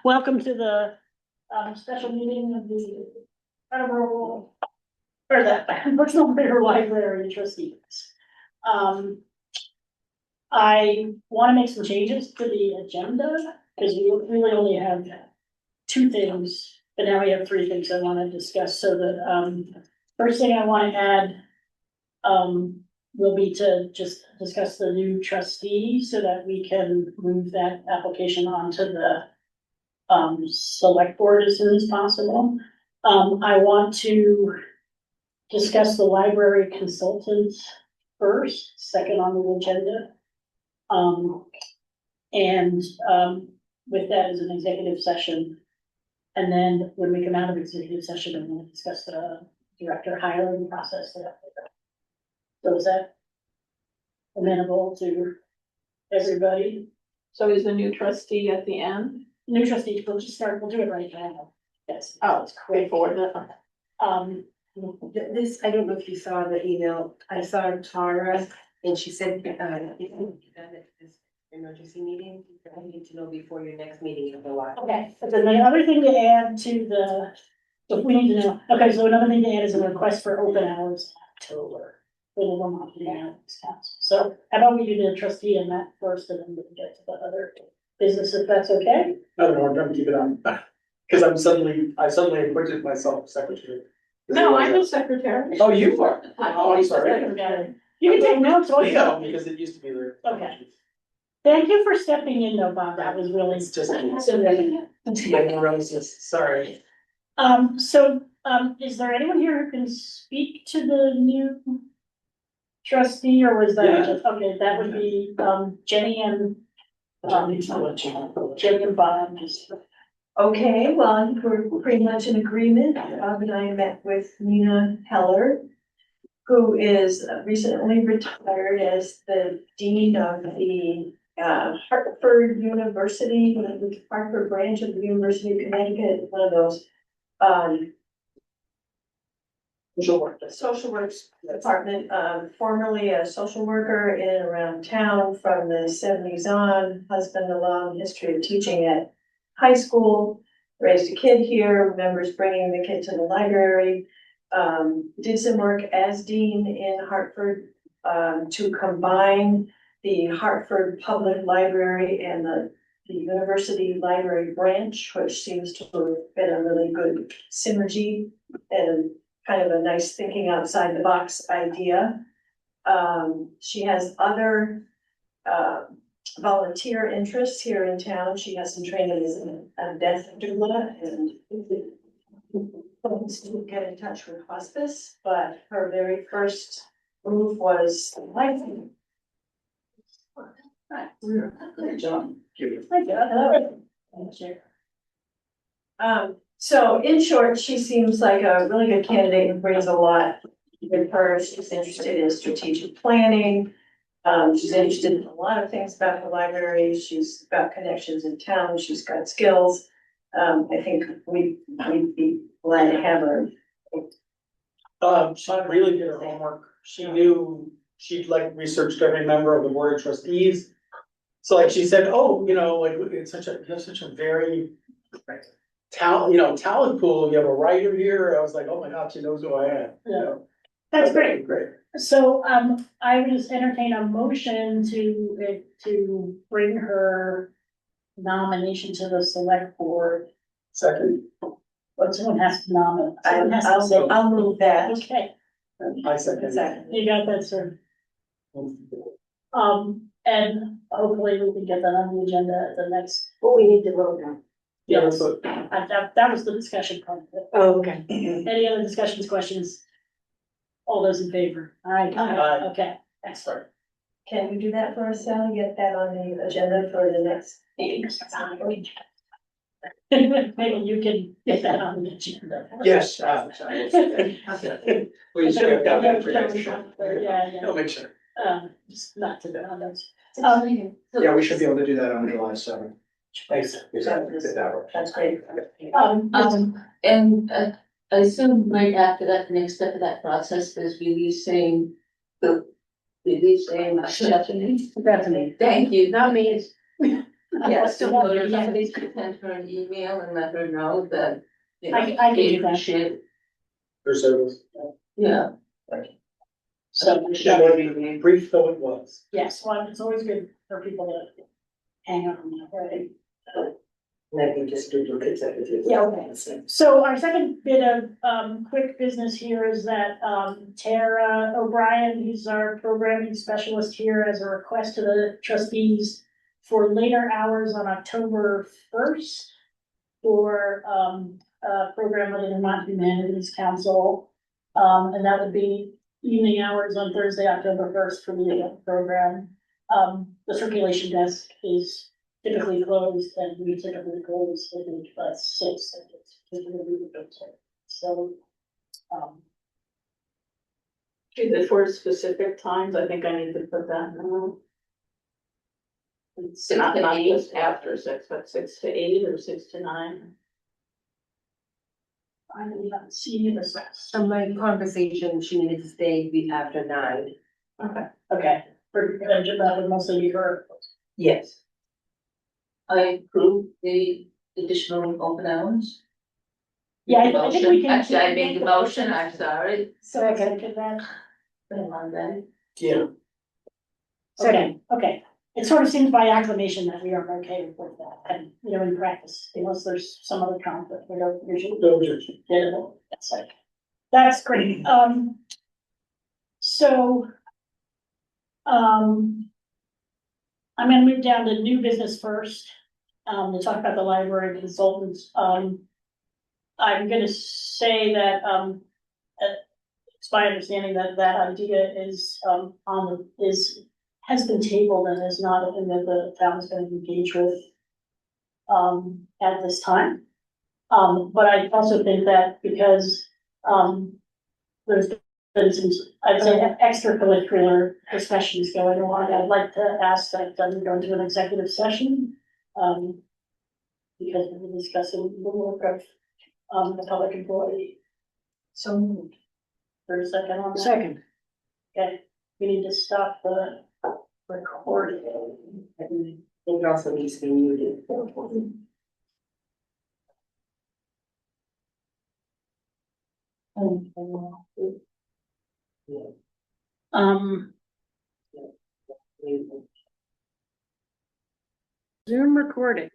Welcome to the special meeting of the Brattleboro or the Personal Better Library Trustees. I want to make some changes to the agenda because we really only have two things, but now we have three things I want to discuss. So that first thing I want to add will be to just discuss the new trustee so that we can move that application onto the select board as soon as possible. I want to discuss the library consultants first, second on the agenda. With that as an executive session. And then when we come out of executive session, I'm going to discuss the director hiring process. So is that amenable to everybody? So is the new trustee at the end? New trustee, we'll just start, we'll do it right now. Yes. Oh, it's great for that. This, I don't know if you saw the email, I saw Tara, and she said, this emergency meeting, I need to know before your next meeting in July. Okay, but then the other thing to add to the, so we need to know, okay, so another thing to add is a request for open hours in October. For the Vermont Council. So how about we do the trustee and that first, and then we can get to the other business, if that's okay? I don't know, I'm trying to keep it on, because I suddenly appointed myself secretary. No, I'm the secretary. Oh, you are? Oh, I'm sorry. You can take notes. Yeah, because it used to be there. Okay. Thank you for stepping in though, Bob, that was really. It's just. My neurosis, sorry. Is there anyone here who can speak to the new trustee, or was that, Yeah. Okay, that would be, Jenny and. Jenny and Bob, just. Okay, well, I think we're pretty much in agreement. Bob and I met with Nina Heller, who is recently retired as the dean of the Hartford University, the Hartford branch of the University of Connecticut, one of those social works department, formerly a social worker in and around town from the 70s on, husband, a long history of teaching at high school, raised a kid here, remembers bringing the kid to the library, did some work as dean in Hartford to combine the Hartford Public Library and the University Library branch, which seems to have been a really good synergy and kind of a nice thinking outside the box idea. She has other volunteer interests here in town. She has some training as a death doula and folks to get in touch with hospice, but her very first move was life. Great job. So in short, she seems like a really good candidate and brings a lot with her. She's interested in strategic planning. She's interested in a lot of things about the library. She's got connections in town. She's got skills. I think we'd be glad to have her. She really did her homework. She knew, she'd like researched every member of the board of trustees. So like she said, oh, you know, like it's you have such a very talent pool. You have a writer here. I was like, oh my God, she knows who I am. Yeah. That's great. Great. So, I would just entertain a motion to bring her nomination to the select board. Second, But someone has to nominate. Someone has to say. I'll move that. Okay, I second. you got that, sir. And hopefully we can get that on the agenda at the next. But we need to vote now. Yes, that was the discussion part of it. Oh, okay. Any other discussions, questions? All those in favor? All right. Aye. Okay, excellent. Can you do that for us, Sally? Get that on the agenda for the next meeting? Maybe you can get that on the agenda. Yes. Please check that Yeah, information. yeah. I'll make sure. Just not to the others. Yeah, we should be able to do that on July 7th. Thanks. That's great. I assume right after that, the next step of that process is releasing. Accepting. That's me. Thank you. Not me. Yeah, so if somebody could send her an email and let her know that, you know, I can do they that. appreciate, For service. yeah. So, Brief though it was. yes, well, it's always good for people to hang on, right? Maybe just duplicate everything. Yeah, okay. So our second bit of, quick business here is that, Tara O'Brien, who's our programming specialist here, as a request to the trustees for later hours on October 1st for, a program with the Vermont Humanities Council. And that would be evening hours on Thursday, October 1st for the event program. The circulation desk is typically closed, and we typically close at 6. And it's typically really good. So, Is it for specific times? I think I need to put that in. Six Not, to not eight. just after 6, but 6 to 8 or 6 to 9. I haven't seen this. So my conversation, she needed to stay be after 9. Okay, that would mostly be her. Yes. I approve the additional open hours. Yeah, I think we can. Actually, I made the motion, I'm sorry. So I second that. Put it on then. Yeah. Okay. It sort of seems by acclamation that we are okay with that, and, you know, in practice, unless there's some other conflict, we don't usually. No objection. Yeah, that's like, that's great, so. I'm gonna move down to new business first, to talk about the library consultants, I'm gonna say that, it's my understanding that that idea is, has been tabled and is not something that the town is gonna engage with, at this time. But I also think that because, there's been some, I'd say, extracurricular discussions going on, I'd like to ask that we go into an executive session. Because we're discussing the work of, the public employee. So moved. For a second on that. Second. Okay, we need to stop the recording. It also needs to be muted. Um, Zoom recording.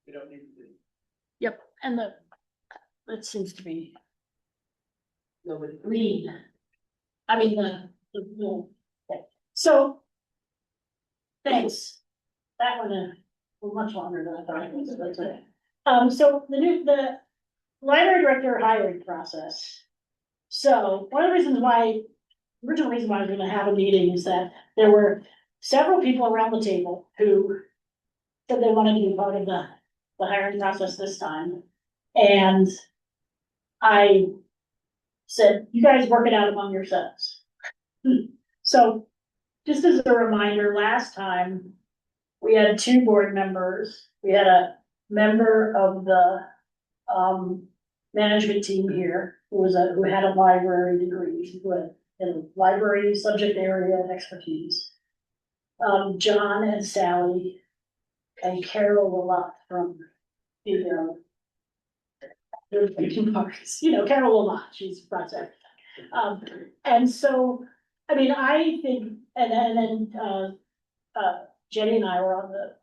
You don't need to. Yep, and it seems to be Nobody. green. I mean, okay, so. Thanks. That one, was much longer than I thought it was, but, so the library director hiring process. So one of the reasons why, original reason why I was gonna have a meeting is that there were several people around the table who said they wanted to be part of the hiring process this time. And I said, you guys work it out among yourselves. So just as a reminder, last time we had 2 board members. We had a member of the management team here who had a library degree, who had a library subject area expertise. John and Sally and Carol a lot from the parks, Carol a lot, she's brought everything. And so, I mean, I think, and then Jenny and I were on the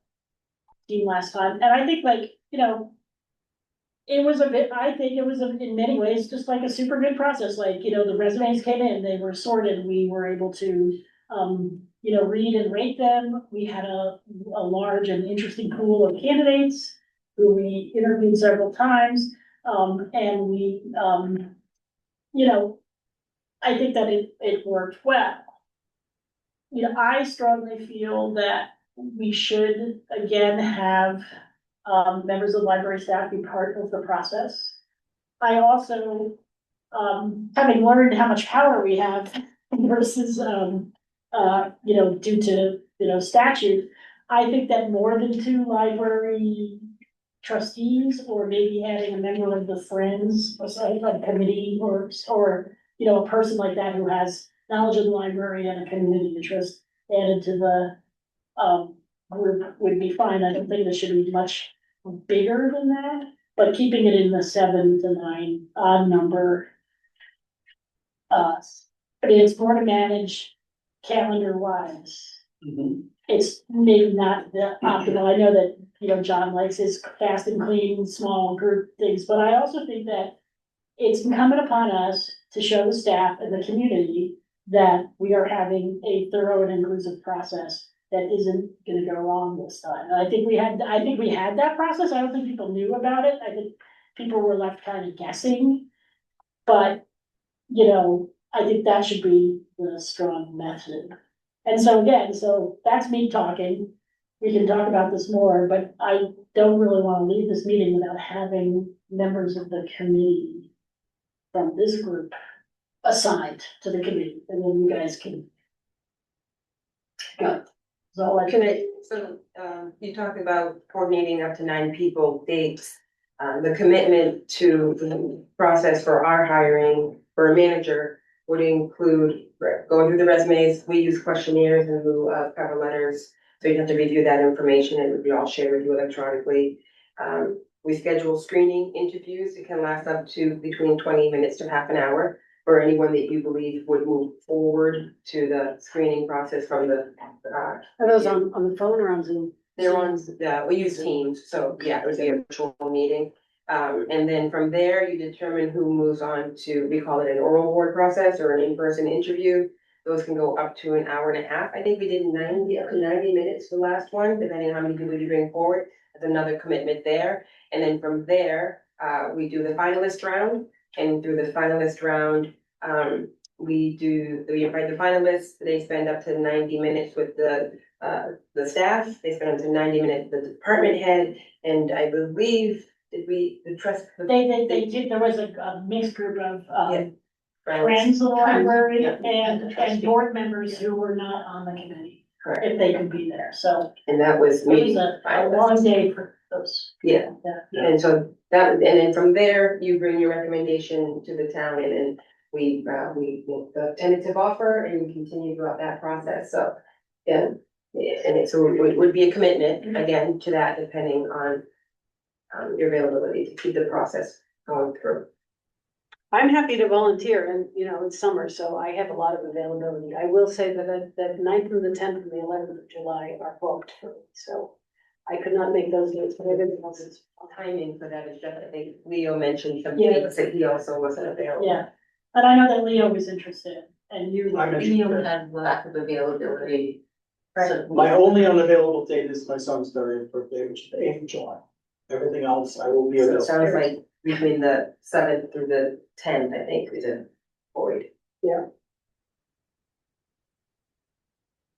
team last time, and I think it was I think it was in many ways just like a super good process, the resumes came in, they were sorted, we were able to, read and rate them. We had a large and interesting pool of candidates who we interviewed several times, and we, I think that it worked well. I strongly feel that we should again have members of the library staff be part of the process. I also, having learned how much power we have versus, due to, statute, I think that more than 2 library trustees, or maybe adding a member of the Friends, or something like a committee, or, a person like that who has knowledge of the library and a community interest added to the, group would be fine. I don't think it should be much bigger than that, but keeping it in the 7 to 9 odd number. I mean, it's more to manage calendar wise. It's maybe not the optimal. I know that, you know, John likes his fast and clean, small group things, but I also think that it's incumbent upon us to show the staff and the community that we are having a thorough and inclusive process that isn't gonna go wrong this time. And I think we had that process. I don't think people knew about it. I think people were left kind of guessing. But, you know, I think that should be the strong method. And so again, so that's me talking. We can talk about this more, but I don't really wanna leave this meeting without having members of the committee from this group assigned to the committee, and then you guys can go. So I You talk about coordinating up to 9 people, dates, the commitment to the process for our hiring for a manager would include going through the resumes. We use questionnaires in lieu of cover letters, so you have to review that information. It would be all shared with you electronically. We schedule screening interviews. It can last up to between 20 minutes to half an hour for anyone that you believe would move forward to the screening process from the, Are those on the phone or on Zoom? they're on, we use Teams, so yeah, it was a virtual meeting. And then from there, you determine who moves on to, we call it an oral board process or an in-person interview. Those can go up to an hour and a half. I think we did up to 90 minutes the last one, depending on how many people you bring forward. There's another commitment there. And then from there, we do the finalist round, and through the finalist round, we invite the finalists. They spend up to 90 minutes with the staff. They spend up to 90 minutes with the department head, and I believe they did, there was a mixed group of, Yeah. friends of the library Yeah. and board members who were not on the committee, Correct. if they could be there, so. And that was It was meeting a finalists. long day for those. Yeah. And so that, and then from there, you bring your recommendation to the town, and then we make the tentative offer, and we continue throughout that process, so. Yeah, so it would be a commitment, again, to that, depending on your availability to keep the process going through. I'm happy to volunteer and, you know, it's summer, so I have a lot of availability. I will say that the 9th and the 10th and the 11th of July are booked for me, so I could not make those dates, but everything else is. Timing for that is definitely, Leo mentioned some Yeah. dates that he also wasn't available. Yeah, but I know that Leo was interested, and you. I'm Leo interested. had lack of availability. So- My only unavailable date is my son's 30th birthday, which is the 8th of July. Everything else, I will be So it available. sounds like between the 7th through the 10th, I think, is a void. Yeah.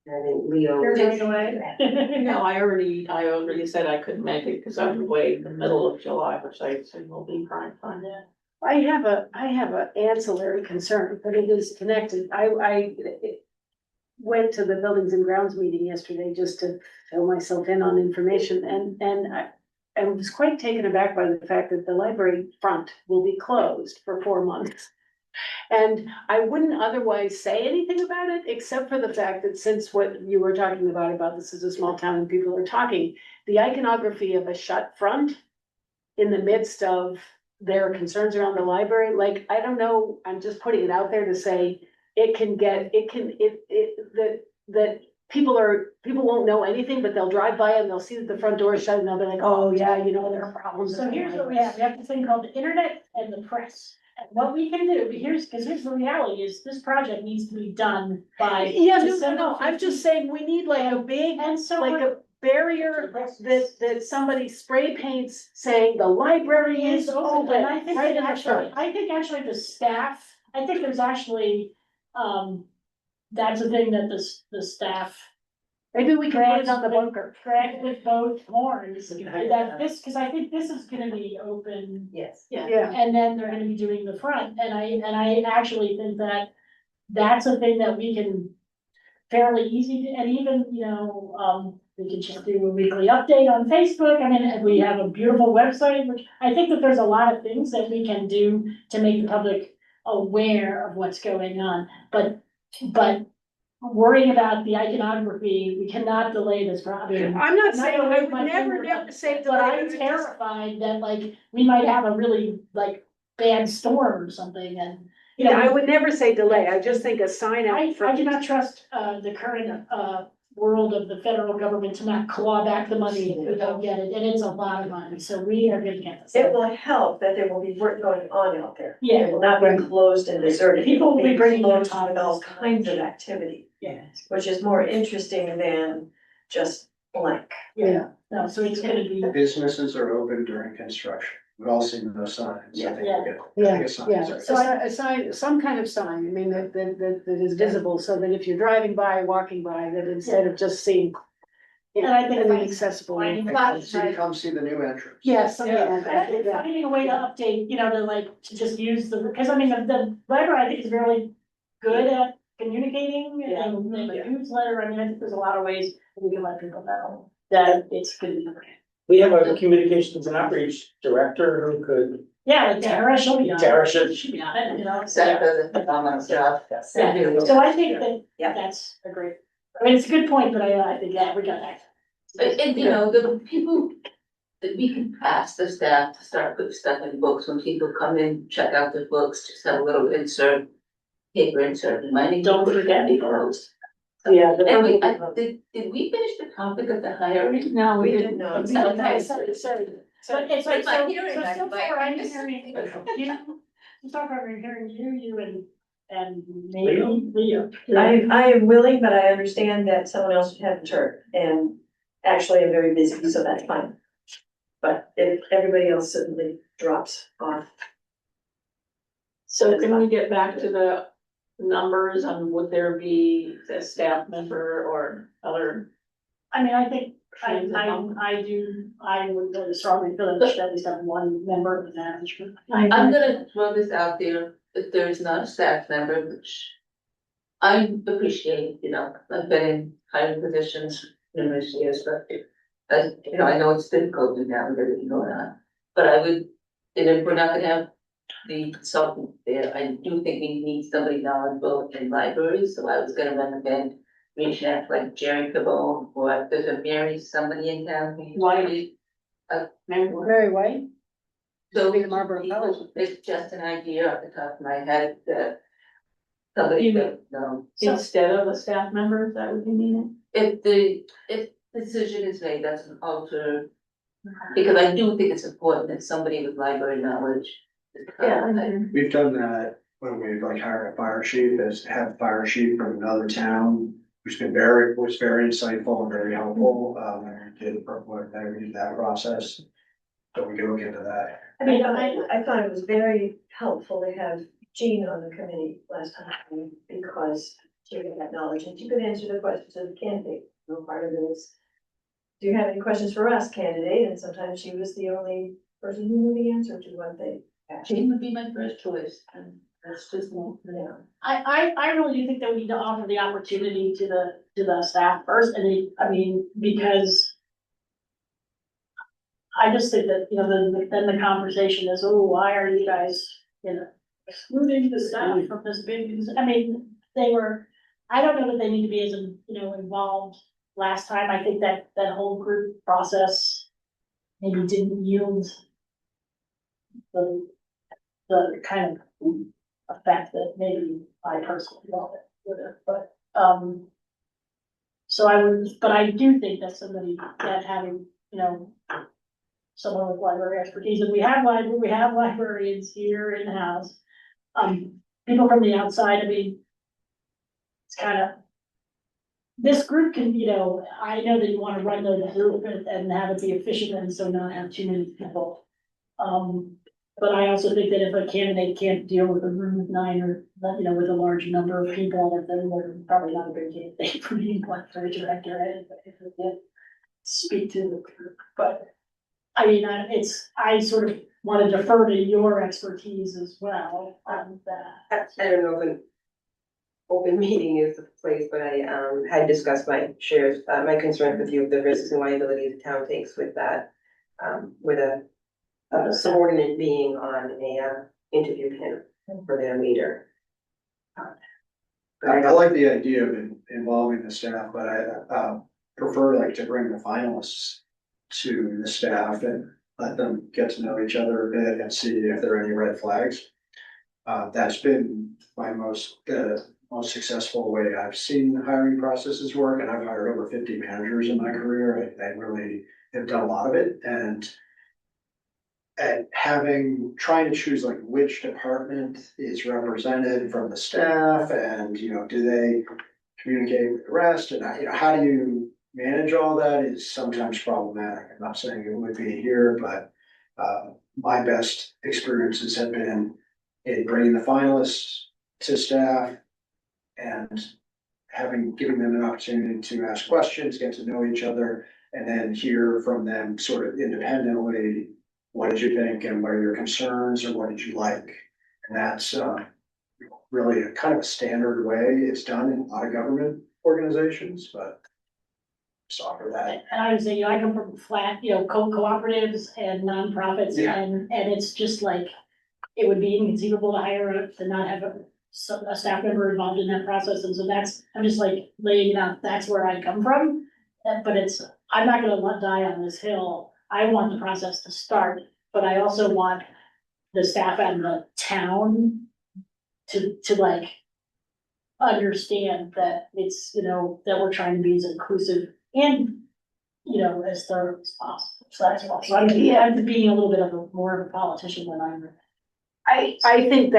And then Leo. You're going away? No, I already said I couldn't make it because I'm away in the middle of July, which I assume will be fine. I have a ancillary concern, but it is connected. I went to the Buildings and Grounds meeting yesterday just to fill myself in on information, and I was quite taken aback by the fact that the library front will be closed for 4 months. And I wouldn't otherwise say anything about it, except for the fact that since what you were talking about this is a small town and people are talking, the iconography of a shut front in the midst of their concerns around the library, like, I don't know, I'm just putting it out there to say, that people won't know anything, but they'll drive by and they'll see that the front door is shut and they'll be like, oh, yeah, you know, there are problems. So here's what we have this thing called the internet and the press. And what we can do, here's the reality is this project needs to be done by. Yeah, December no, I'm 15th. just saying, we need like a big, And so like we're- a barrier that somebody spray paints saying the library is open, And I think right in the actually, front. the staff, I think there's actually, that's a thing that the staff. Maybe we can put it on the bunker. Correct with both horns, We can hang that this, cause I think this is gonna be open. Yes. Yeah. And then they're gonna be doing the front, and I actually think that that's a thing that we can fairly easy to, and even, you know, we can just do a weekly update on Facebook. I mean, and we have a beautiful website, which I think that there's a lot of things that we can do to make the public aware of what's going on. But but worrying about the iconography, we cannot delay this project. I'm not saying, gonna I raise my would never, finger, never say. But I'm terrified that like, we might have a really like bad storm or something and, you know. Yeah, I would never say delay, I just think a sign I out for. do not trust, the current, world of the federal government to not claw back the money if we don't get it, and it's a lot of money, so we are gonna get this. It will help that there will be work going on out there. Yeah. It will not be closed and deserted. People will be bringing their Closed with all kinds of activity, Yes, which is more interesting than just blank. yeah, no, so it's gonna be, Businesses are open during construction. We've all seen those signs. I think Yeah. we'll get- Yeah, I think signs yeah, are- so a sign, some kind of sign, I mean, that is visible, so that if you're driving by, walking by, that instead of just seeing. And I think an like inaccessible. finding a Come see, come see the new entrance. Yes, And I think finding a way to update, you know, to like, to just use the, because I mean, the library, I think is really good at communicating and the newsletter, I mean, I think there's a lot of ways we can let people know that it's good. We have a communications and outreach director who could, Yeah, like Tara, she'll be on it. Tara should- She'll be on it, you know. Seth does a phenomenal job. Yeah, so I think that, that's a great, I mean, it's a good point, but I think, yeah, we got that. And you know, the people, that we can ask the staff to start putting stuff in books when people come in, check out the books, just have a little insert. Paper insert, reminding. Don't people forget to me. close. Yeah. Anyway, did we finish the topic of the hiring? No, We didn't know. Okay, sorry. But it's like, so, Hearing so back, so like- far I'm hearing you, so far I'm hearing you and maybe Leo. I am willing, but I understand that someone else had to turn and actually I'm very busy, so that's fine. But if everybody else suddenly drops off. So can we get back to the numbers on would there be a staff member or other? I mean, I think, I would really strongly feel that we should at least have one member of the management. I'm gonna throw this out there, if there is not a staff member, which. I appreciate, you know, I've been in higher positions numerous years, but. You know, I know it's difficult now with everything going on, but I would, and if we're not gonna have. The consultant there, I do think we need somebody knowledgeable in libraries, so I was gonna recommend. Reaching out to like Jerry Cabot, or if there's a Mary, somebody in town. White. Very white. So Be the Marlboro College. it's just an idea off the top of my head that. Somebody You that, no, Instead of a staff member, is that what you mean? if the decision is made, that's an alter. Because I do think it's important that somebody with library knowledge. We've done that when we like hired a fire chief, is have a fire chief from another town, who's been was very insightful and very helpful, and did that process. So we can look into that. I mean, I thought it was very helpful to have Jean on the committee last time because she had that knowledge and she could answer the questions of the candidate. No part of it is, do you have any questions for us, candidate? And sometimes she was the only person who knew the answer to what they asked. Jane would be my first choice, and that's just, Yeah. I really do think that we need to offer the opportunity to the staff first, and I mean, because. I just think that, you know, then the conversation is, oh, why are you guys, you know, excluding the staff from this big, I mean, I don't know that they need to be as, you know, involved last time, I think that whole group process maybe didn't yield the kind of effect that maybe I personally thought it would have, but, so but I do think that somebody that having, you know, someone with library expertise, and we have librarians here in the house. People from the outside, I mean, it's kind of, this group can, you know, I know that you want to run the group and have it be efficient and so not have too many people. But I also think that if a candidate can't deal with a room of 9 or, you know, with a large number of people, then they're probably not a good candidate for being library director, if we can speak to the group, but. I mean, I sort of want to defer to your expertise as well on that. I don't know if an open meeting is the place, but I had discussed my concerns with you of the risks and liabilities the town takes with that. With a subordinate being on a interview panel for their leader. I like the idea of involving the staff, but I prefer like to bring the finalists to the staff and let them get to know each other a bit and see if there are any red flags. That's been my most successful way I've seen hiring processes work, and I've hired over 50 managers in my career. I really have done a lot of it, and trying to choose like which department is represented from the staff, and do they communicate with the rest, and how do you manage all that is sometimes problematic. I'm not saying it would be here, but my best experiences have been in bringing the finalists to staff and giving them an opportunity to ask questions, get to know each other, and then hear from them sort of independently. What did you think, and what are your concerns, or what did you like? And that's really a kind of a standard way it's done in a lot of government organizations, but just offer that. And I would say, I come from flat, cooperatives and nonprofits, Yeah. and it's just like, it would be inconceivable to not have a staff member involved in that process, and so I'm just like laying it out, that's where I come from. But I'm not gonna die on this hill, I want the process to start, but I also want the staff and the town to like understand that it's, that we're trying to be as inclusive and, as thorough as possible. So that's why, so I'm being a little bit more of a politician than I'm. I think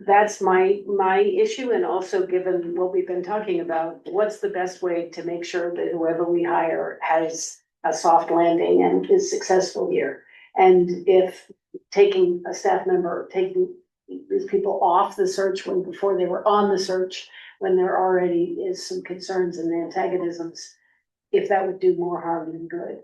that's my issue, and also given what we've been talking about, what's the best way to make sure that whoever we hire has a soft landing and is successful here? And if taking a staff member, taking these people off the search before they were on the search, when there already is some concerns and antagonisms, if that would do more harm than good.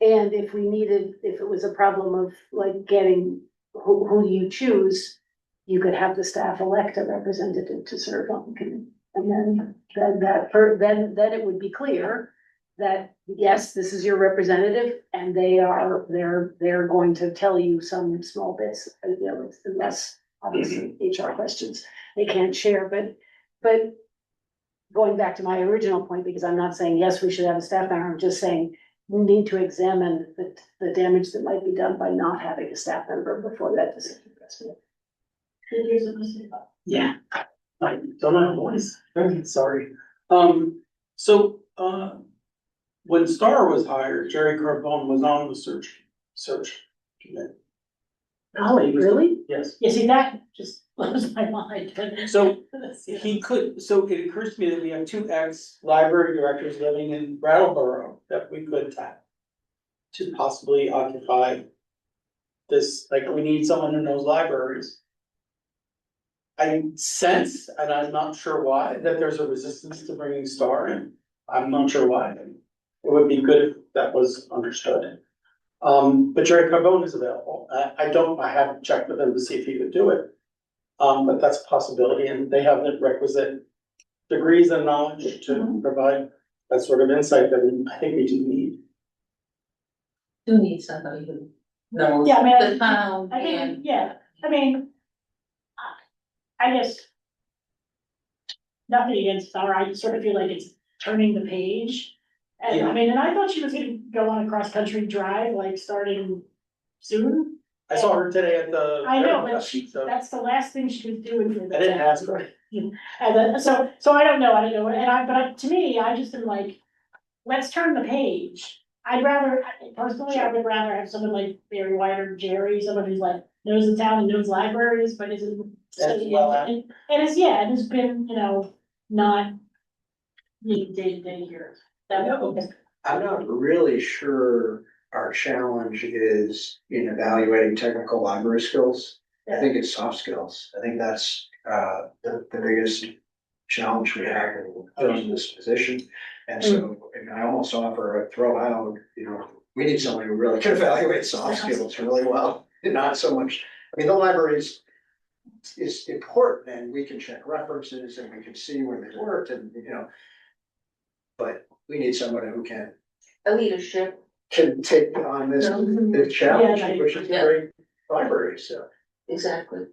And if it was a problem of like getting who you choose, you could have the staff elect a representative to serve on the committee. And then it would be clear that, yes, this is your representative, and they're going to tell you some small bits, unless obviously HR questions they can't share, but going back to my original point, because I'm not saying, yes, we should have a staff member, I'm just saying we need to examine the damage that might be done by not having a staff member before that decision is made. Yeah, I don't have a voice, sorry. When Star was hired, Jerry Carbone was on the search committee. Oh, really? Yes. Yeah, see, that just blows my mind. So it occurs to me that we have 2 ex-library directors living in Brattleboro that we could tap to possibly occupy this, like, we need someone who knows libraries. I sense, and I'm not sure why, that there's a resistance to bringing Star in. I'm not sure why. It would be good if that was understood. But Jerry Carbone is available. I haven't checked with him to see if he could do it. But that's a possibility, and they have the requisite degrees and knowledge to provide that sort of insight that I think we do need. Do need somebody who knows Yeah, I mean, the town I think, and. yeah, I mean, I guess nothing against Star, I sort of feel like it's turning the page. And Yeah. I mean, and I thought she was gonna go on a cross-country drive, like starting soon. I saw her today at the. I know, but so that's the last thing she was doing for the. I didn't ask her. And then, so I don't know, to me, I just am like, let's turn the page. Personally, I would rather have someone like Barry White or Jerry, someone who's like, knows the town and knows libraries, but isn't. And has been, not day to day here. I'm not really sure our challenge is in evaluating technical library skills. I think it's soft skills. I think that's the biggest challenge we have in filling this position. And so, and I almost offer a throw out, we need someone who really can evaluate soft skills really well. Not so much, the libraries is important, and we can check references and we can see where they worked, and but we need someone who can leadership. take on this challenge, which is Yeah. great library, so. Exactly.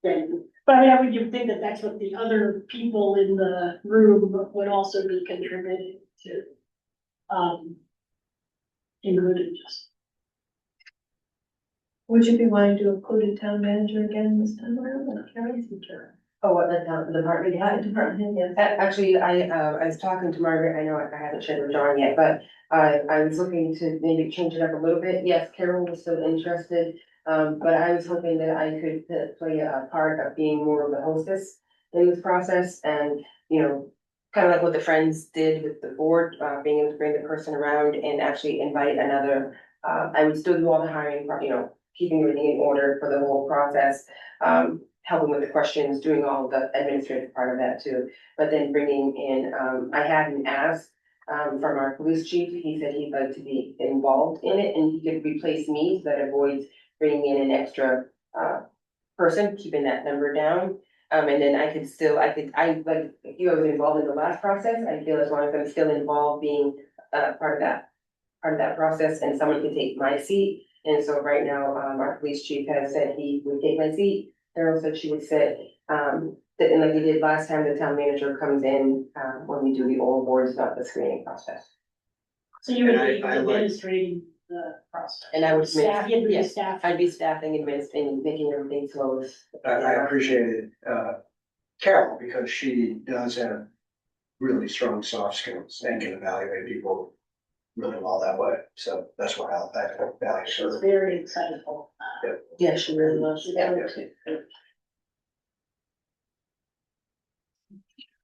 But But I mean, I would you think that that's what the other people in the room would also be contributing to. Including just. Would you be wanting to include a town manager again this time around, like Carol's teacher? Oh, what, the department head? Department, yes. Actually, I was talking to Margaret, I know I haven't shared with John yet, but I was looking to maybe change it up a little bit. Yes, Carol was still interested. But I was hoping that I could play a part of being more of the hostess in this process and, you know, kind of like what the Friends did with the board, being able to bring the person around and actually invite another. I would still do all the hiring, you know, keeping everything in order for the whole process. Helping with the questions, doing all the administrative part of that too. But then bringing in, I had an ask from our police chief. He said he'd like to be involved in it and he could replace me, so that avoids bringing in an extra person, keeping that number down. And then I like, if you was involved in the last process, I feel as long as I'm still involved being part of that process and someone can take my seat. And so right now, our police chief has said he would take my seat. Carol said she would sit, that, and like we did last time, the town manager comes in, when we do the old boards, not the screening process. So you would And be I like- administrating the process. And I would. Staff, you'd be Yes, staff. I'd be staffing and making everything flow. I appreciated, Carol, because she does have really strong soft skills and can evaluate people really well that way. So that's what I value She's her. very insightful. Yeah, she really loves it.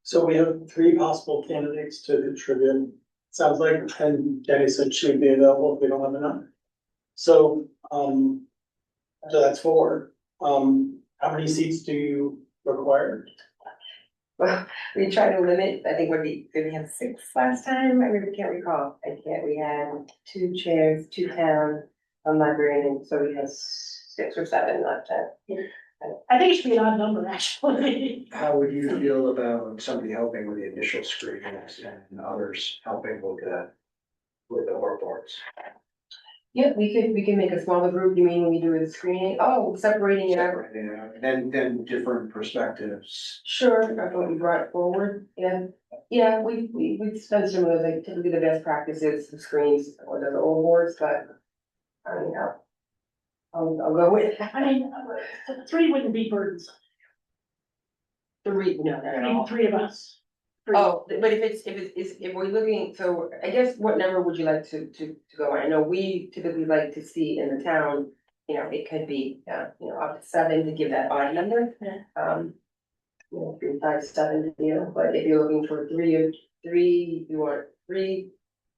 So we have three possible candidates to contribute. Sounds like, and Jenny said she'd be available if we don't have enough. So, so that's four. How many seats do you require? Well, we try to limit, I think did we have 6 last time? I really can't recall. We had 2 chairs, 2 town, a librarian, so we had 6 or 7 last time. I think it should be an odd number, actually. How would you feel about somebody helping with the initial screenings and others helping with the work boards? Yeah, we can make a smaller group, you mean when we do the screening? Oh, separating it out. Separating it out, and then different perspectives. Sure, that's what we brought forward, yeah. Yeah, we've done some of those, like typically the best practices, the screens or the old boards, but I don't know. I'll go with. I mean, 3 wouldn't be burdensome. 3, no, I mean, 3 of us. 3. Oh, but if we're looking, so I guess what number would you like to go on? I know we typically like to see in the town, you know, it could be, you know, up to 7 to give that odd number. Yeah. You know, 3, 5, 7, you know, but if you're looking for 3, you want 3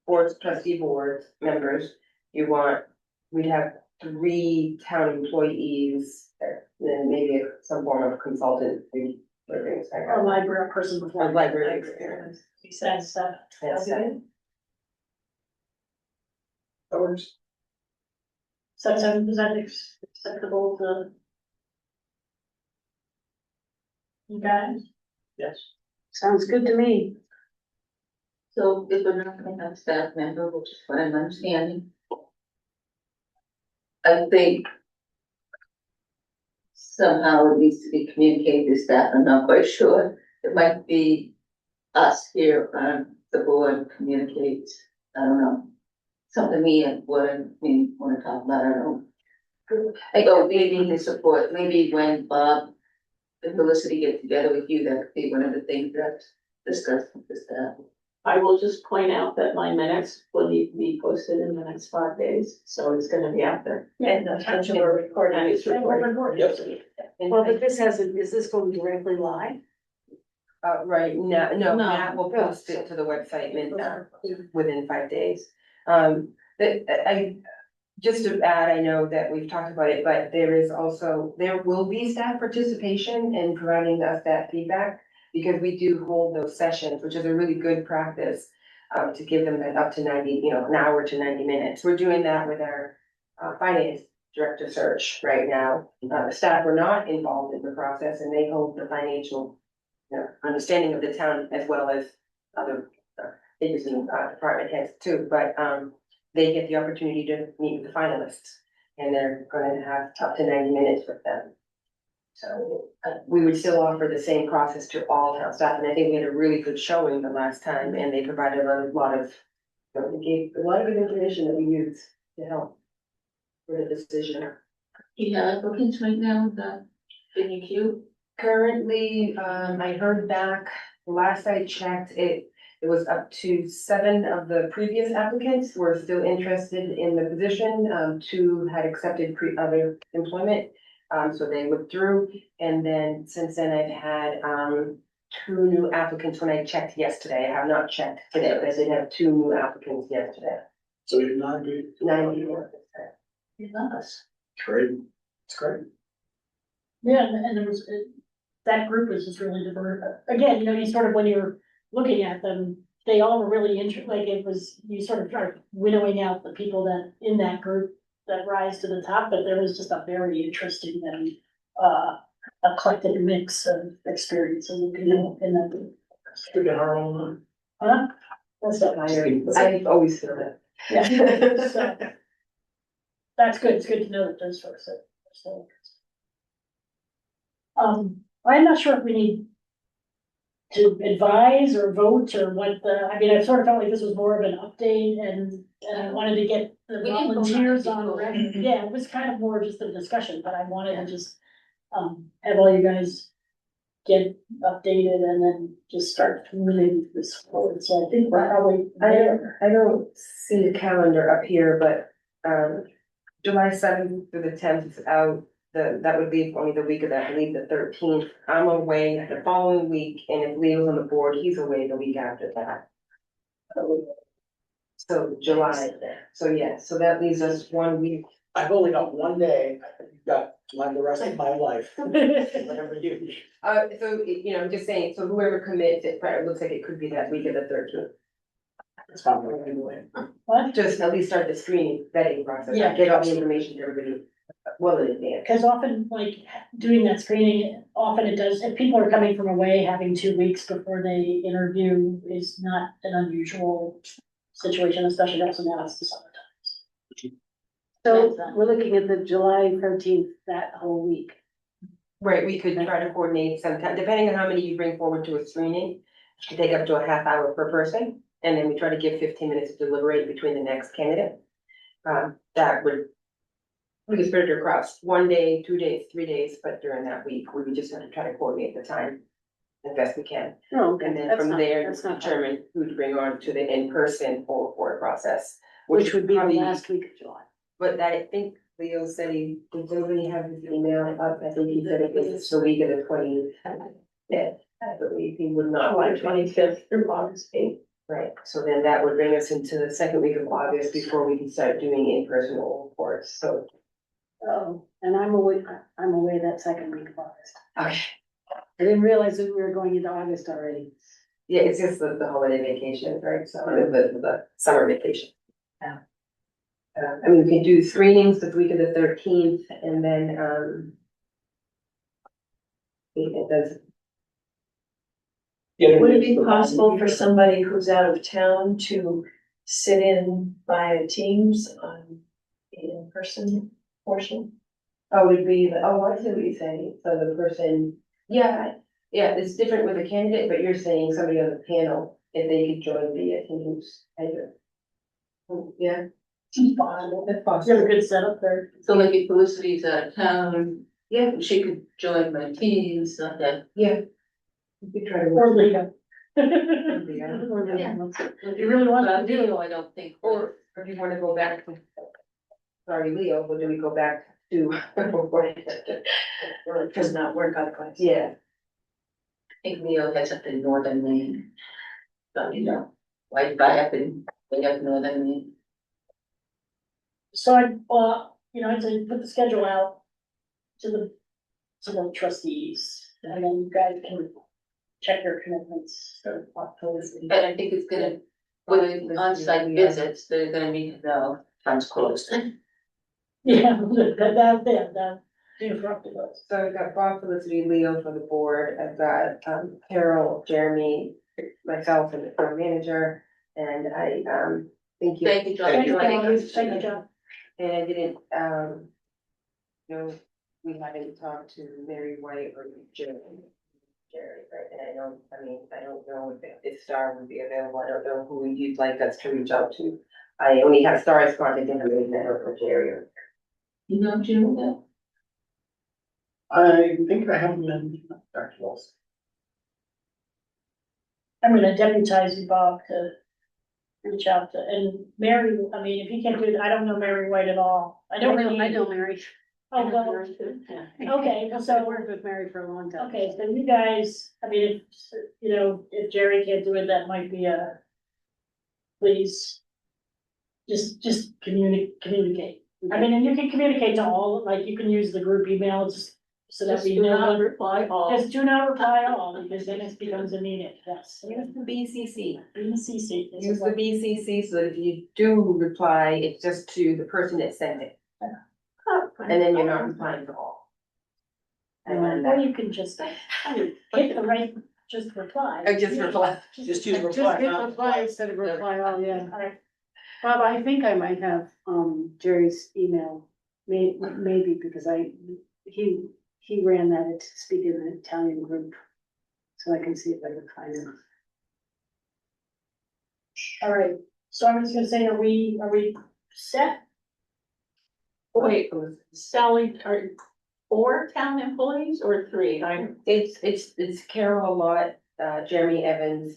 boards, trustee board members, we'd have 3 town employees, then maybe some form of consultant. A library person before. A library experience. Besides that. That's it. That works. So is that acceptable to? You guys? Yes. Sounds good to me. So if we're not gonna have a staff member, which is what I'm understanding. I think. Somehow it needs to be communicated to staff, I'm not quite sure, it might be us here on the board communicates, I don't know. Something we wanna talk about, I don't know. I go, maybe the support, maybe when Bob and Felicity get together with you, that could be one of the things that's discussed with the staff. I will just point out that my minutes will need to be posted in the next 5 days, so it's gonna be out there. And the township are recording. And it's recorded. Yep. Well, but is this going directly live? Right, no, No. Matt will post it to the website within 5 days. Just to add, I know that we've talked about it, but there will be staff participation in providing us that feedback. Because we do hold those sessions, which is a really good practice, to give them that up to 90, you know, an hour to 90 minutes. We're doing that with our finance director search right now. The staff were not involved in the process and they hold the financial, you know, understanding of the town as well as other agencies and department heads too. But they get the opportunity to meet with the finalists and they're going to have up to 90 minutes with them. So we would still offer the same process to all town staff, and I think we had a really good showing the last time, and they provided a lot of, they gave a lot of good information that we used to help for the decision. Yeah, bookings right now, the, in your queue. Currently, I heard back, last I checked, it was up to 7 of the previous applicants were still interested in the position. 2 had accepted other employment, so they withdrew. And then since then, I've had, 2 new applicants when I checked yesterday. I have not checked today, but I did have 2 new applicants yesterday. So we've not good. 9 people. You love us. Great. It's great. Yeah, and there was, that group was just really diverse. Again, you know, you sort of, when you're looking at them, they all were really like it was, you sort of start winnowing out the people that, in that group that rise to the top, but there was just a very interesting and, eclectic mix of experiences and people in that group. We got our own. Huh? That's not nice. I always feel that. Yeah, so. That's good, it's good to know that those folks are still interested. I'm not sure if we need to advise or vote or what the, I mean, I sort of felt like this was more of an update and I wanted to get the We didn't vote on it volunteers on before. record. Yeah, it was kind of more just a discussion, but I wanted to just, have all you guys get updated and then just start moving this forward. So I think we're probably there. I don't see the calendar up here, but, July 7th through the 10th is out. That would leave only the week of that, I believe the 13th. I'm away the following week, and if Leo's on the board, he's away the week after that. So July, so yeah, so that leaves us 1 week. I've only got 1 day, I've got the rest of my life, whatever you. So, you know, I'm just saying, so whoever commits, it probably looks like it could be that week of the 13th. It's fine, we're gonna do it. What? Just at least start the screening, vetting process, Yeah. get all the information to everybody well in advance. Cause often, like, doing that screening, often it does, if people are coming from away, having 2 weeks before they interview is not an unusual situation, especially also now it's the summertime. So we're looking at the July 13th, that whole week. Right, we could try to coordinate sometime, depending on how many you bring forward to a screening, it should take up to a half hour per person. And then we try to give 15 minutes to deliberate between the next candidate. That would, we could spread it across 1 day, 2 days, 3 days, but during that week, we would just have to try to coordinate the time as best we can. Oh, okay. And then That's from not- there, that's not bad. determine who to bring on to the in-person full board process. Which would be the probably- last week of July. But I think Leo said did anybody have his email up? I think he said it was the week of the 25th. I believe he would not July like 25th through August 8th. Right, so then that would bring us into the second week of August before we can start doing in-person oral reports, so. Oh, and I'm away that second week of August. Okay. I didn't realize that we were going into August already. Yeah, it's just the holiday vacation, right, so the summer vacation. Yeah. I mean, we can do screenings the week of the 13th and then, it does. Would it be possible for somebody who's out of town to sit in via Teams on the in-person portion? Oh, it'd be, I see what you're saying, so the person, yeah, it's different with a candidate, but you're saying somebody on the panel, if they could join via Teams, either. Yeah. It's possible. That's You have possible. a good setup there. So like if Felicity's out of town, Yeah, she could join my teams, not that. yeah. We could try to Or work. Leo. Leo. Or Leo. Yeah. If you really want to do it. Leo, I don't think. Or if you wanna go back to, sorry, Leo, but do we go back to? Or it does not work otherwise? Yeah, I think Leo has up in northern Maine. So, you know, like I up in, way up northern Maine. So I, you know, I'd say put the schedule out to the trustees, and then you guys can check your commitments for October. And I think it's gonna, with the on-site visits, they're gonna need to know time's closed. Yeah, that interrupted us. so I've got Bob, Felicity, Leo for the board, I've got, Carol, Jeremy, myself and the town manager, and I, thank you. Thank you, John. Thank you, Thank you. John. Thank you, John. And I didn't, you know, we haven't talked to Mary White or Jerry. Jerry, right, and I don't know if Star would be available, I don't know who you'd like us to reach out to. I only have Star's contact information, I don't know Jerry or. You know, Jim, that? I think I have them in documents. I'm gonna deputize you, Bob, to reach out to, and Mary, I mean, if he can't do it, I don't know Mary White at all. I know I her. know Mary. Oh, well, Yeah. okay, well, I so, worked with Mary for a long time. okay, so you guys, I mean, if, you know, if Jerry can't do it, that might be a, please. Just communicate. I mean, and you can communicate to all, like, you can use the group emails, so that Just we do know. not reply all. Just do not reply all, because then it becomes a meeting, yes. Use the BCC. BCC. Use the BCC so that if you do reply, it's just to the person that sent it. And then you're not replying to all. And then Or you can just hit the right, just reply. I just reply. Just use Just reply, hit not reply instead of reply all, yeah. Alright, Bob, I think I might have, Jerry's email, maybe because he ran that to speak in the Italian group. So I can see if I can find him. alright, so I was gonna say, are we set? Wait, Sally, are 4 town employees or 3? It's Carol Lot, Jeremy Evans,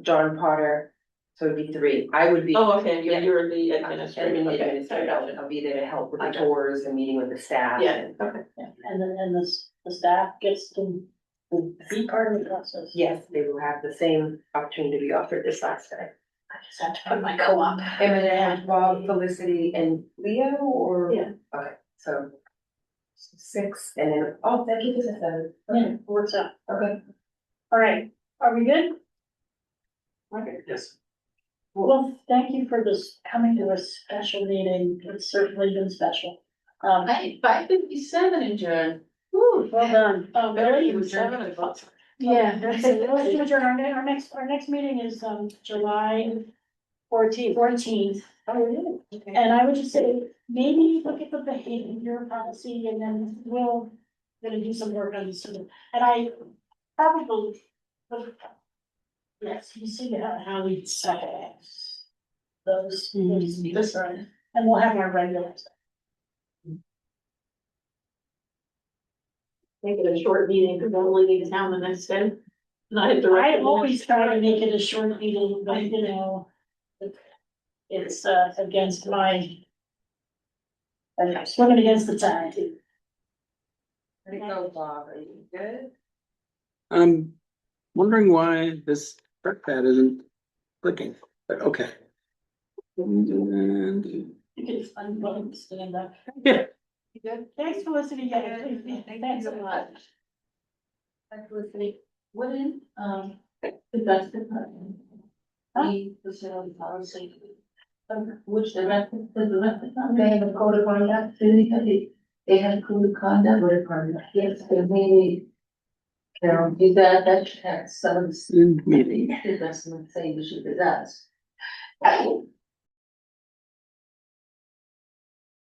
John Potter, so it'd be 3. I would be. Oh, okay, Yeah. you're the I'm administrator. the Okay, administrator, I got it. I'll be there to help with I the got it. tours and meeting with the staff. Yeah, and- okay. And the staff gets to be part of the process. Yes, they will have the same opportunity to be offered this last time. I just have to put my co-op. And then I have Bob, Felicity, and Leo, or? Yeah. Okay, so 6, and then, oh, that gives us a 7. Yeah, works out. Okay. Alright, are we good? Okay. yes. Well, thank you for this, coming to a special meeting, it's certainly been special. Hey, 5:57 adjourned. Woo, well done. Better Billy? than 7 o'clock. Yeah, Let's absolutely. adjourn. Our next meeting is, July 14th. Oh, really? And I would just say, maybe look at the behavior policy and then we'll, gonna do some work on this. And I probably. Yes, you see how we set those, this, and we'll have our regular stuff. Make it a short meeting, because I'm leaving town the next day. And I had to. I always try to make it a short meeting, but you know, it's against my. I'm swimming against the tide. There you go, Bob, are you good? I'm wondering why this trackpad isn't clicking, but okay. And You can unbutton, stand up. Yeah. You good? Thanks for listening, yeah, thanks a lot. Thanks for listening. When, the best department. The facility policy. Which the rest, the rest of them, they have a code of conduct, they have a code of conduct, what department? Yes, they maybe. Carol, do that, that should have some. meeting. That's not saying we should do that.